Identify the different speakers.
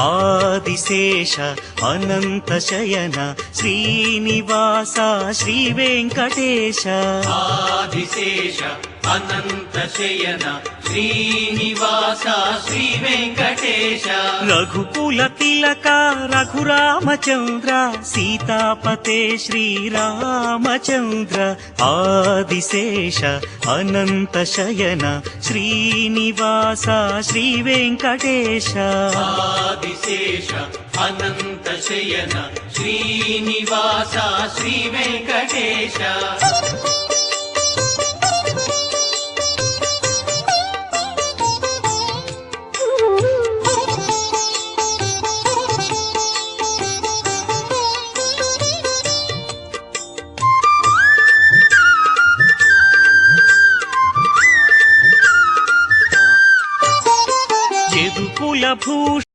Speaker 1: ఆదిశేష అనంత శయన శ్రీనివాస శ్రీ వెంకటేశ
Speaker 2: ఆదిశేష అనంత శయన శ్రీనివాస శ్రీ వెంకటేశ
Speaker 1: రఘుకుల తిలక రఘురామచంద్ర సీతాపతే శ్రీరామచంద్ర ఆదిశేష అనంత శయన శ్రీనివాస శ్రీ వెంకటేశ
Speaker 2: ఆదిశేష అనంత శయన శ్రీనివాస శ్రీ వెంకటేశ